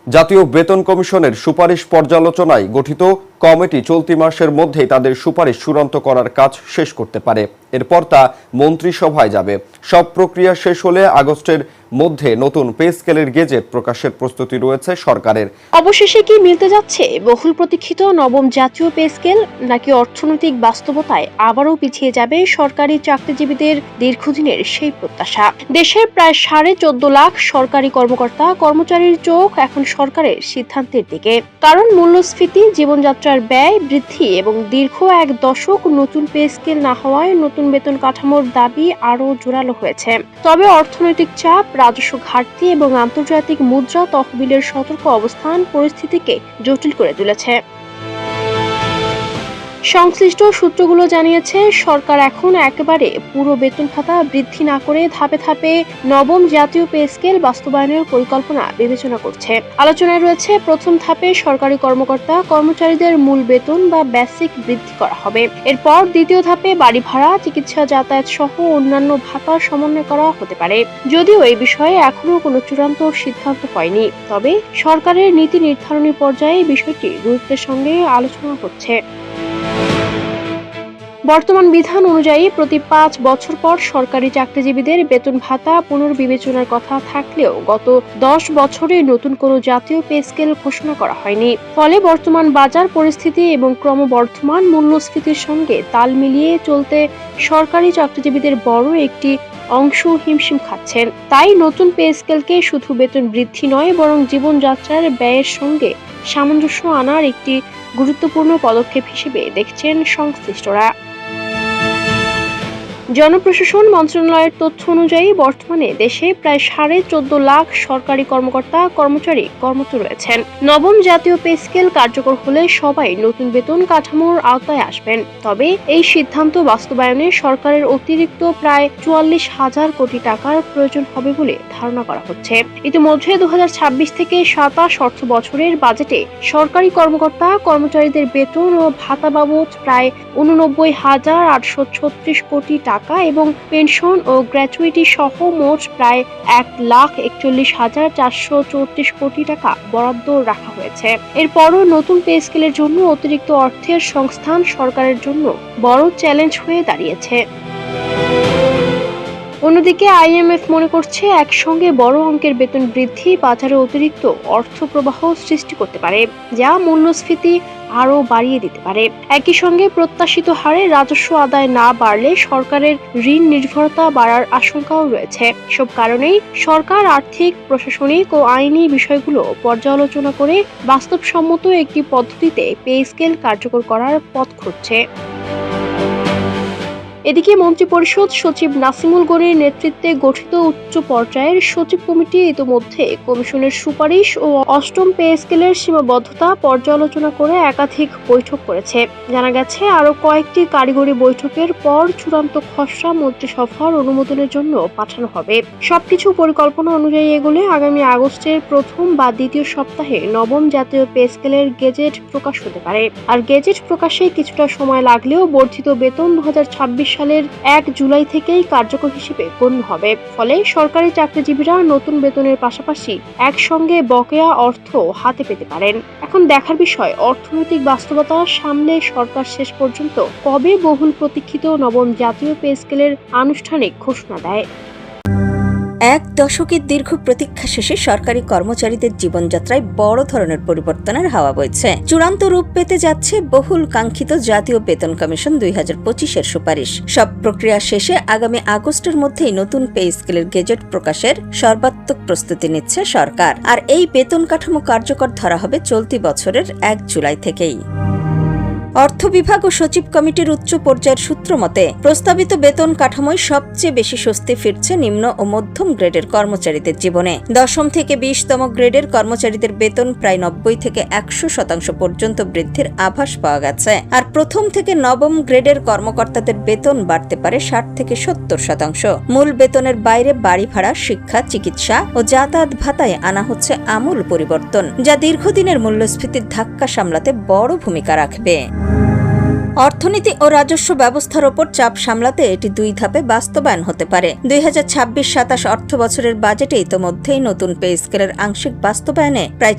জাতীয় বেতন কমিশনের সুপারিশ পর্যালোচনায় গঠিত কমিটি চলতি মাসের মধ্যেই তাদের সুপারিশ চূড়ান্ত করার কাজ শেষ করতে পারে। এরপর তা মন্ত্রিসভায় যাবে। সব প্রক্রিয়া শেষ হলে আগস্টের মধ্যে নতুন পে স্কেলের গেজেট প্রকাশের প্রস্তুতি রয়েছে সরকারের। অবশেষে কি মিলতে যাচ্ছে বহুল প্রতীক্ষিত নবম জাতীয় পে স্কেল, নাকি অর্থনৈতিক বাস্তবতায় আবারও পিছিয়ে যাবে সরকারি চাকরিজীবীদের দীর্ঘদিনের সেই প্রত্যাশা? দেশের প্রায় 14.5 লাখ সরকারি কর্মকর্তা কর্মচারীর চোখ এখন সরকারের সিদ্ধান্তের দিকে। কারণ মূল্যস্ফীতি, জীবনযাত্রার ব্যয় বৃদ্ধি এবং দীর্ঘ এক দশক নতুন পে স্কেল না হওয়ায় নতুন বেতন কাঠামোর দাবি আরও জোরালো হয়েছে। তবে অর্থনৈতিক চাপ, রাজস্ব ঘাটতি এবং আন্তর্জাতিক মুদ্রা তহবিলের সতর্ক অবস্থান পরিস্থিতিকে জটিল করে তুলেছে। সংশ্লিষ্ট সূত্রগুলো জানিয়েছে, সরকার এখন একেবারে পুরো বেতন ভাতা বৃদ্ধি না করে ধাপে ধাপে নবম জাতীয় পে স্কেল বাস্তবায়নের পরিকল্পনা বিবেচনা করছে। আলোচনায় রয়েছে, প্রথম ধাপে সরকারি কর্মকর্তা কর্মচারীদের মূল বেতন বা বেসিক বৃদ্ধি করা হবে। এরপর দ্বিতীয় ধাপে বাড়ি ভাড়া, চিকিৎসা, যাতায়াত সহ অন্যান্য ভাতার সমন্বয় করা হতে পারে। যদিও এই বিষয়ে এখনো কোনো চূড়ান্ত সিদ্ধান্ত হয়নি, তবে সরকারের নীতি নির্ধারণী পর্যায়ে বিষয়টি গুরুত্বের সঙ্গে আলোচনা হচ্ছে। বর্তমান বিধান অনুযায়ী প্রতি 5 বছর পর সরকারি চাকরিজীবীদের বেতন ভাতা পুনর্বিবেচনার কথা থাকলেও গত 10 বছরে নতুন কোনো জাতীয় পে স্কেল ঘোষণা করা হয়নি। ফলে বর্তমান বাজার পরিস্থিতি এবং ক্রমবর্ধমান মূল্যস্ফীতির সঙ্গে তাল মিলিয়ে চলতে সরকারি চাকরিজীবীদের বড় একটি অংশ হিমশিম খাচ্ছেন। তাই নতুন পে স্কেলকে শুধু বেতন বৃদ্ধি নয়, বরং জীবনযাত্রার ব্যয়ের সঙ্গে সামঞ্জস্য আনার একটি গুরুত্বপূর্ণ পদক্ষেপ হিসেবে দেখছেন সংশ্লিষ্টরা। জনপ্রশাসন মন্ত্রণালয়ের তথ্য অনুযায়ী বর্তমানে দেশে প্রায় 14.5 লাখ সরকারি কর্মকর্তা কর্মচারী কর্মরত রয়েছেন। নবম জাতীয় পে স্কেল কার্যকর হলে সবাই নতুন বেতন কাঠামোর আওতায় আসবেন। তবে এই সিদ্ধান্ত বাস্তবায়নে সরকারের অতিরিক্ত প্রায় 44,000 কোটি টাকার প্রয়োজন হবে বলে ধারণা করা হচ্ছে। ইতিমধ্যে 2026 থেকে 27 অর্থ বছরের বাজেটে সরকারি কর্মকর্তা কর্মচারীদের বেতন ও ভাতা বাবদ প্রায় 89,836 কোটি টাকা এবং পেনশন ও গ্র্যাচুইটি সহ মোট প্রায় 1,41,434 কোটি টাকা বরাদ্দ রাখা হয়েছে। এরপরও নতুন পে স্কেলের জন্য অতিরিক্ত অর্থের সংস্থান সরকারের জন্য বড় চ্যালেঞ্জ হয়ে দাঁড়িয়েছে। অন্যদিকে আইএমএফ মনে করছে, একসঙ্গে বড় অঙ্কের বেতন বৃদ্ধি বাজারে অতিরিক্ত অর্থ প্রবাহ সৃষ্টি করতে পারে, যা মূল্যস্ফীতি আরও বাড়িয়ে দিতে পারে। একই সঙ্গে প্রত্যাশিত হারে রাজস্ব আদায় না বাড়লে সরকারের ঋণ নির্ভরতা বাড়ার আশঙ্কাও রয়েছে। সব কারণেই সরকার আর্থিক, প্রশাসনিক ও আইনি বিষয়গুলো পর্যালোচনা করে বাস্তবসম্মত একটি পদ্ধতিতে পে স্কেল কার্যকর করার পথ খুঁজছে। এদিকে মন্ত্রিপরিষদ সচিব নাসিমুল গনির নেতৃত্বে গঠিত উচ্চ পর্যায়ের সচিব কমিটি ইতিমধ্যে কমিশনের সুপারিশ ও অষ্টম পে স্কেলের সীমাবদ্ধতা পর্যালোচনা করে একাধিক বৈঠক করেছে। জানা গেছে, আরও কয়েকটি কারিগরি বৈঠকের পর চূড়ান্ত খসড়া মন্ত্রিসভার অনুমোদনের জন্য পাঠানো হবে। সবকিছু পরিকল্পনা অনুযায়ী এগোলে আগামী আগস্টের প্রথম বা দ্বিতীয় সপ্তাহে নবম জাতীয় পে স্কেলের গেজেট প্রকাশ হতে পারে। আর গেজেট প্রকাশে কিছুটা সময় লাগলেও বর্ধিত বেতন 2026 সালের 1 জুলাই থেকেই কার্যকর হিসেবে গণ্য হবে। ফলে সরকারি চাকরিজীবীরা নতুন বেতনের পাশাপাশি একসঙ্গে বকেয়া অর্থ হাতে পেতে পারেন। এখন দেখার বিষয়, অর্থনৈতিক বাস্তবতা সামলে সরকার শেষ পর্যন্ত কবে বহুল প্রতীক্ষিত নবম জাতীয় পে স্কেলের আনুষ্ঠানিক ঘোষণা দেয়। এক দশকের দীর্ঘ প্রতীক্ষা শেষে সরকারি কর্মচারীদের জীবনযাত্রায় বড় ধরনের পরিবর্তনের হাওয়া বইছে। চূড়ান্ত রূপ পেতে যাচ্ছে বহুল কাঙ্ক্ষিত জাতীয় বেতন কমিশন 2025-এর সুপারিশ। সব প্রক্রিয়া শেষে আগামী আগস্টের মধ্যেই নতুন পে স্কেলের গেজেট প্রকাশের সর্বাত্মক প্রস্তুতি নিচ্ছে সরকার। আর এই বেতন কাঠামো কার্যকর ধরা হবে চলতি বছরের 1 জুলাই থেকেই। অর্থ বিভাগ ও সচিব কমিটির উচ্চ পর্যায়ের সূত্র মতে, প্রস্তাবিত বেতন কাঠামোয় সবচেয়ে বেশি স্বস্তি ফিরছে নিম্ন ও মধ্যম গ্রেডের কর্মচারীদের জীবনে। 10ম থেকে 20তম গ্রেডের কর্মচারীদের বেতন প্রায় 90 থেকে 100% পর্যন্ত বৃদ্ধির আভাস পাওয়া গেছে। আর প্রথম থেকে নবম গ্রেডের কর্মকর্তাদের বেতন বাড়তে পারে 60 থেকে 70%। মূল বেতনের বাইরে বাড়ি ভাড়া, শিক্ষা, চিকিৎসা ও যাতায়াত ভাতায় আনা হচ্ছে আমূল পরিবর্তন, যা দীর্ঘদিনের মূল্যস্ফীতির ধাক্কা সামলাতে বড় ভূমিকা রাখবে। অর্থনীতি ও রাজস্ব ব্যবস্থার ওপর চাপ সামলাতে এটি 2 ধাপে বাস্তবায়ন হতে পারে। 2026-27 অর্থ বছরের বাজেটে ইতোমধ্যেই নতুন পে স্কেলের আংশিক বাস্তবায়নে প্রায়